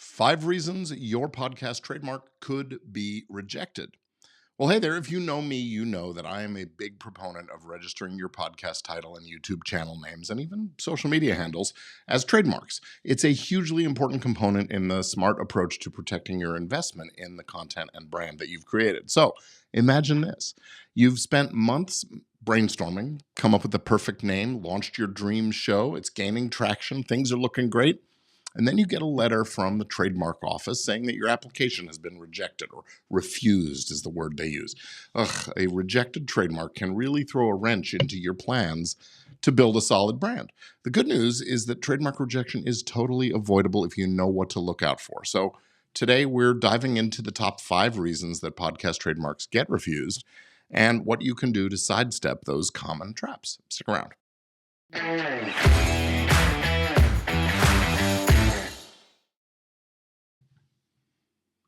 5 reasons your podcast trademark could be rejected. Well, hey there. If you know me, you know that I am a big proponent of registering your podcast title and YouTube channel names and even social media handles as trademarks. It's a hugely important component in the smart approach to protecting your investment in the content and brand that you've created. So imagine this: you've spent months brainstorming, come up with the perfect name, launched your dream show, it's gaining traction, things are looking great. And then you get a letter from the trademark office saying that your application has been rejected, or refused is the word they use. Ugh, a rejected trademark can really throw a wrench into your plans to build a solid brand. The good news is that trademark rejection is totally avoidable if you know what to look out for. So today we're diving into the top 5 reasons that podcast trademarks get refused and what you can do to sidestep those common traps. Stick around.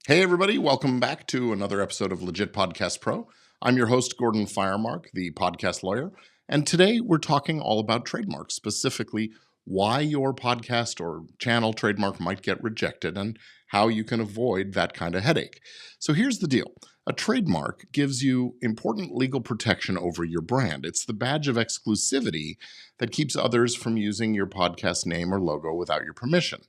Hey, everybody, welcome back to another episode of Legit Podcast Pro. I'm your host, Gordon Firemark, the podcast lawyer, and today we're talking all about trademarks, specifically why your podcast or channel trademark might get rejected and how you can avoid that kind of headache. So here's the deal. A trademark gives you important legal protection over your brand. It's the badge of exclusivity that keeps others from using your podcast name or logo without your permission.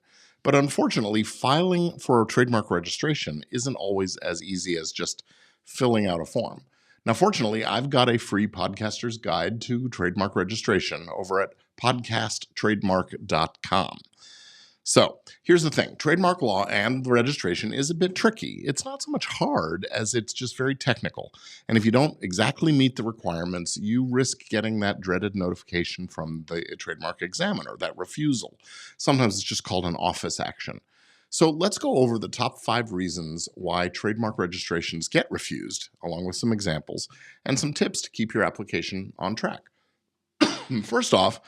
But unfortunately, filing for a trademark registration isn't always as easy as just filling out a form. Now, fortunately, I've got a free podcaster's guide to trademark registration over at podcasttrademark.com. So here's the thing. Trademark law and the registration is a bit tricky. It's not so much hard as it's just very technical. And if you don't exactly meet the requirements, you risk getting that dreaded notification from the trademark examiner, that refusal. Sometimes it's just called an office action. So let's go over the top 5 reasons why trademark registrations get refused, along with some examples and some tips to keep your application on track. First off,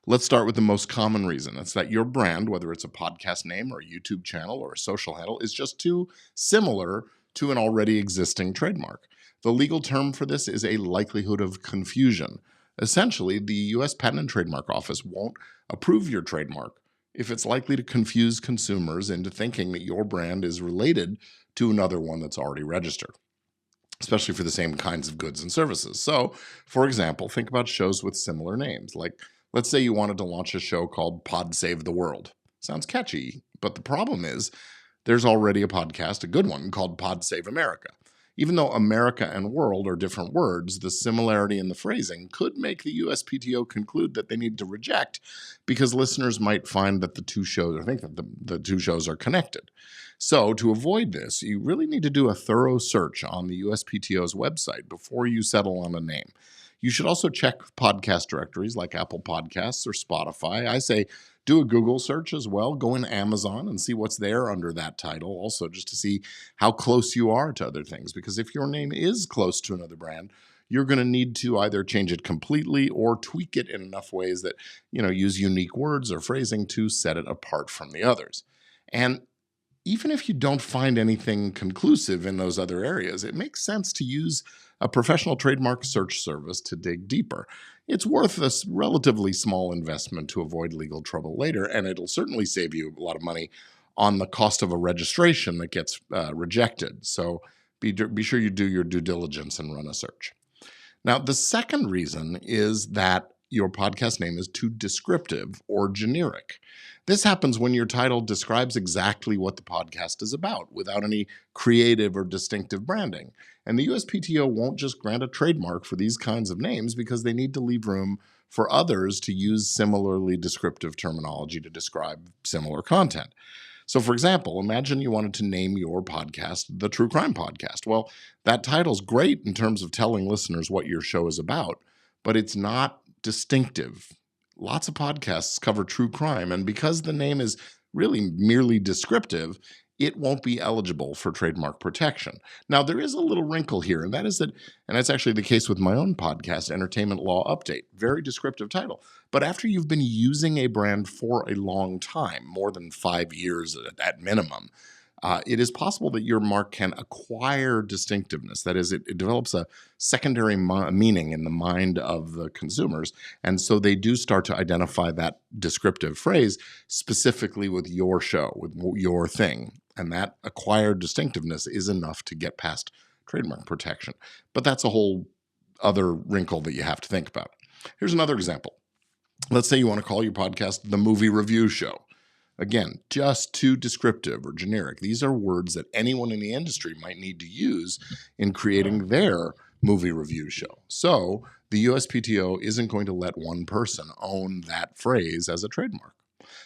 let's start with the most common reason. It's that your brand, whether it's a podcast name or a YouTube channel or a social handle, is just too similar to an already existing trademark. The legal term for this is a likelihood of confusion. Essentially, the U.S. Patent and Trademark Office won't approve your trademark if it's likely to confuse consumers into thinking that your brand is related to another one that's already registered, especially for the same kinds of goods and services. So, for example, think about shows with similar names. Like, let's say you wanted to launch a show called Pod Save the World. Sounds catchy, but the problem is there's already a podcast, a good one, called Pod Save America. Even though America and world are different words, the similarity in the phrasing could make the USPTO conclude that they need to reject because listeners might find that the two shows, or think that the two shows are connected. So to avoid this, you really need to do a thorough search on the USPTO's website before you settle on a name. You should also check podcast directories like Apple Podcasts or Spotify. I say do a Google search as well. Go in Amazon and see what's there under that title, also just to see how close you are to other things. Because if your name is close to another brand, you're going to need to either change it completely or tweak it in enough ways that, use unique words or phrasing to set it apart from the others. And even if you don't find anything conclusive in those other areas, it makes sense to use a professional trademark search service to dig deeper. It's worth a relatively small investment to avoid legal trouble later, and it'll certainly save you a lot of money on the cost of a registration that gets rejected. So be sure you do your due diligence and run a search. Now, the second reason is that your podcast name is too descriptive or generic. This happens when your title describes exactly what the podcast is about without any creative or distinctive branding. And the USPTO won't just grant a trademark for these kinds of names because they need to leave room for others to use similarly descriptive terminology to describe similar content. So, for example, imagine you wanted to name your podcast the True Crime Podcast. Well, that title's great in terms of telling listeners what your show is about, but it's not distinctive. Lots of podcasts cover true crime, and because the name is really merely descriptive, it won't be eligible for trademark protection. Now, there is a little wrinkle here, and that's actually the case with my own podcast, Entertainment Law Update. Very descriptive title. But after you've been using a brand for a long time, more than 5 years at minimum, It is possible that your mark can acquire distinctiveness. That is, it develops a secondary meaning in the mind of the consumers. And so they do start to identify that descriptive phrase specifically with your show, with your thing. And that acquired distinctiveness is enough to get past trademark protection. But that's a whole other wrinkle that you have to think about. Here's another example. Let's say you want to call your podcast The Movie Review Show. Again, just too descriptive or generic. These are words that anyone in the industry might need to use in creating their movie review show. So the USPTO isn't going to let one person own that phrase as a trademark.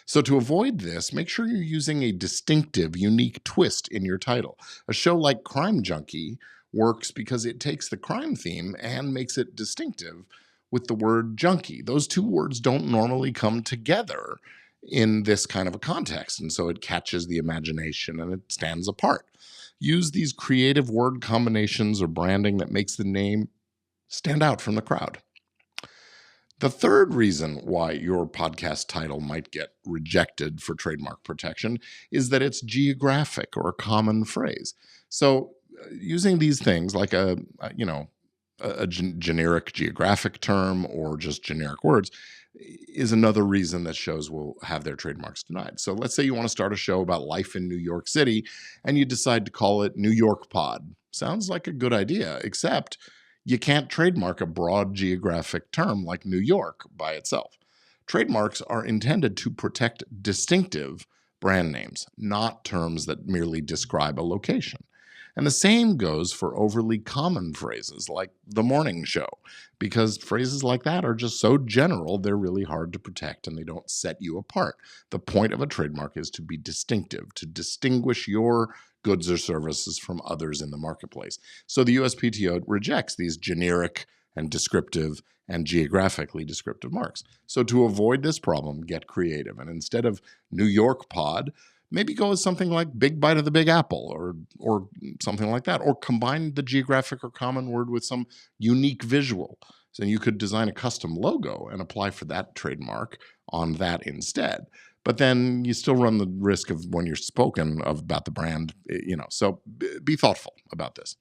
So to avoid this, make sure you're using a distinctive, unique twist in your title. A show like Crime Junkie works because it takes the crime theme and makes it distinctive with the word junkie. Those two words don't normally come together in this kind of a context, and so it catches the imagination and it stands apart. Use these creative word combinations or branding that makes the name stand out from the crowd. The third reason why your podcast title might get rejected for trademark protection is that it's geographic or a common phrase. So using these things like a generic geographic term or just generic words is another reason that shows will have their trademarks denied. So let's say you want to start a show about life in New York City and you decide to call it New York Pod. Sounds like a good idea, except you can't trademark a broad geographic term like New York by itself. Trademarks are intended to protect distinctive brand names, not terms that merely describe a location. And the same goes for overly common phrases like the morning show, because phrases like that are just so general, they're really hard to protect and they don't set you apart. The point of a trademark is to be distinctive, to distinguish your goods or services from others in the marketplace. So the USPTO rejects these generic and descriptive and geographically descriptive marks. So to avoid this problem, get creative. And instead of New York Pod, maybe go with something like Big Bite of the Big Apple or something like that, or combine the geographic or common word with some unique visual. So you could design a custom logo and apply for that trademark on that instead. But then you still run the risk of when you're spoken of about the brand, so be thoughtful about this.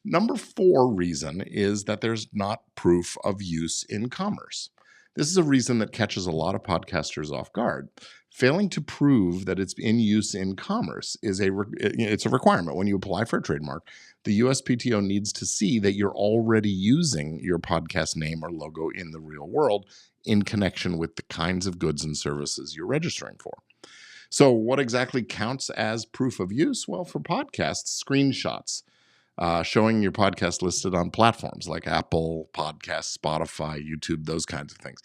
Number 4 reason is that there's not proof of use in commerce. This is a reason that catches a lot of podcasters off guard. Failing to prove that it's in use in commerce is it's a requirement. When you apply for a trademark, the USPTO needs to see that you're already using your podcast name or logo in the real world in connection with the kinds of goods and services you're registering for. So what exactly counts as proof of use? Well, for podcasts, screenshots showing your podcast listed on platforms like Apple Podcasts, Spotify, YouTube, those kinds of things.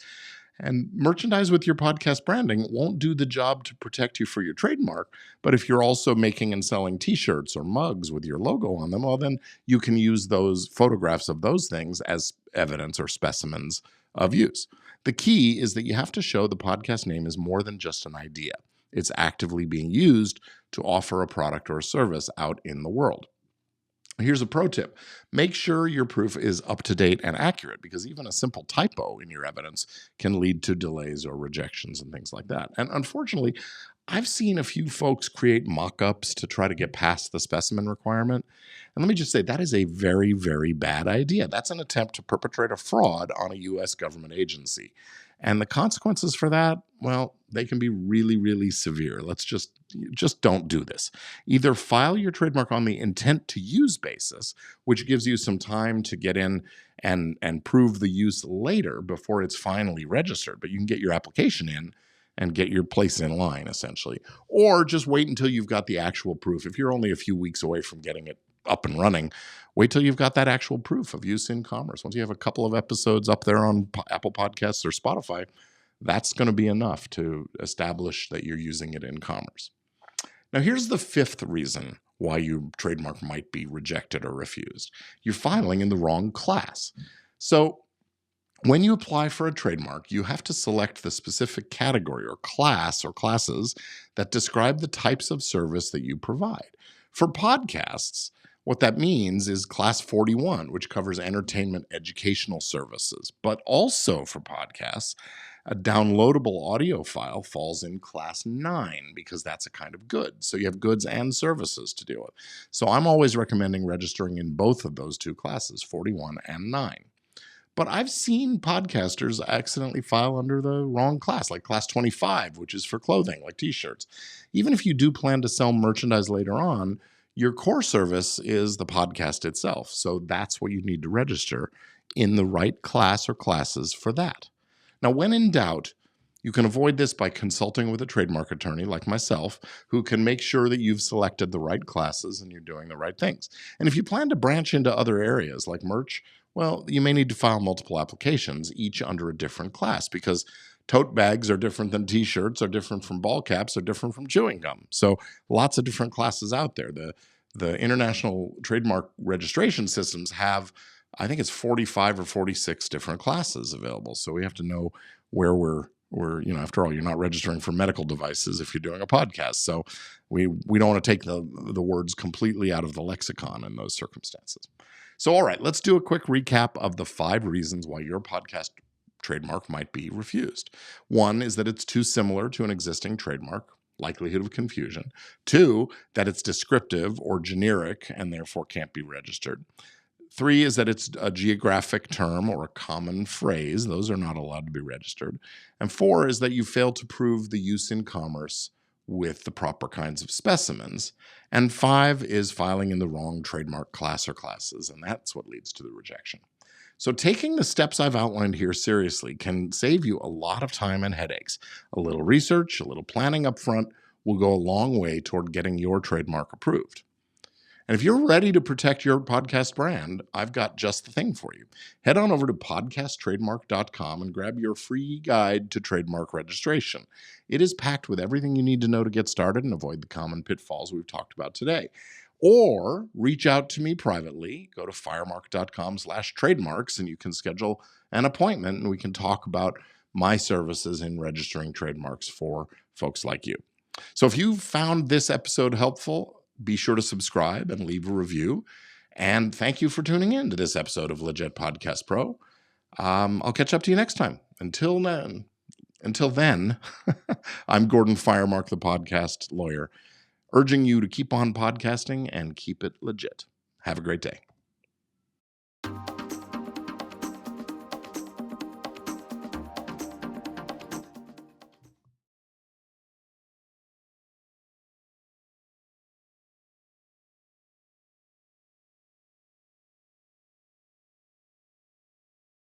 And merchandise with your podcast branding won't do the job to protect you for your trademark. But if you're also making and selling t-shirts or mugs with your logo on them, well, then you can use those photographs of those things as evidence or specimens of use. The key is that you have to show the podcast name is more than just an idea. It's actively being used to offer a product or a service out in the world. Here's a pro tip. Make sure your proof is up to date and accurate, because even a simple typo in your evidence can lead to delays or rejections and things like that. And unfortunately, I've seen a few folks create mock-ups to try to get past the specimen requirement. And let me just say, that is a very, very bad idea. That's an attempt to perpetrate a fraud on a U.S. government agency. And the consequences for that, well, they can be really, really severe. Let's just don't do this. Either file your trademark on the intent to use basis, which gives you some time to get in and prove the use later before it's finally registered. But you can get your application in and get your place in line, essentially. Or just wait until you've got the actual proof. If you're only a few weeks away from getting it up and running, wait till you've got that actual proof of use in commerce. Once you have a couple of episodes up there on Apple Podcasts or Spotify, that's going to be enough to establish that you're using it in commerce. Now, here's the 5th reason why your trademark might be rejected or refused. You're filing in the wrong class. So when you apply for a trademark, you have to select the specific category or class or classes that describe the types of service that you provide. For podcasts, what that means is Class 41, which covers entertainment educational services. But also for podcasts, A downloadable audio file falls in class 9 because that's a kind of good. So you have goods and services to deal with. So I'm always recommending registering in both of those two classes, 41 and 9. But I've seen podcasters accidentally file under the wrong class, like class 25, which is for clothing, like t-shirts. Even if you do plan to sell merchandise later on, your core service is the podcast itself. So that's what you need to register in the right class or classes for that. Now, when in doubt, you can avoid this by consulting with a trademark attorney like myself, who can make sure that you've selected the right classes and you're doing the right things. And if you plan to branch into other areas like merch, well, you may need to file multiple applications, each under a different class, because tote bags are different than t-shirts, are different from ball caps, are different from chewing gum. So lots of different classes out there. The international trademark registration systems have, I think it's 45 or 46 different classes available. So we have to know where we're after all, you're not registering for medical devices if you're doing a podcast. So we don't want to take the words completely out of the lexicon in those circumstances. So, all right, let's do a quick recap of the 5 reasons why your podcast trademark might be refused. 1 is that it's too similar to an existing trademark, likelihood of confusion. 2, that it's descriptive or generic and therefore can't be registered. 3 is that it's a geographic term or a common phrase. Those are not allowed to be registered. And 4 is that you fail to prove the use in commerce with the proper kinds of specimens. And 5 is filing in the wrong trademark class or classes, and that's what leads to the rejection. So taking the steps I've outlined here seriously can save you a lot of time and headaches. A little research, a little planning up front will go a long way toward getting your trademark approved. And if you're ready to protect your podcast brand, I've got just the thing for you. Head on over to podcasttrademark.com and grab your free guide to trademark registration. It is packed with everything you need to know to get started and avoid the common pitfalls we've talked about today. Or reach out to me privately. Go to firemark.com/trademarks and you can schedule an appointment and we can talk about my services in registering trademarks for folks like you. So if you found this episode helpful, be sure to subscribe and leave a review. And thank you for tuning in to this episode of Legit Podcast Pro. I'll catch up to you next time. Until then, I'm Gordon Firemark, the podcast lawyer, urging you to keep on podcasting and keep it legit. Have a great day.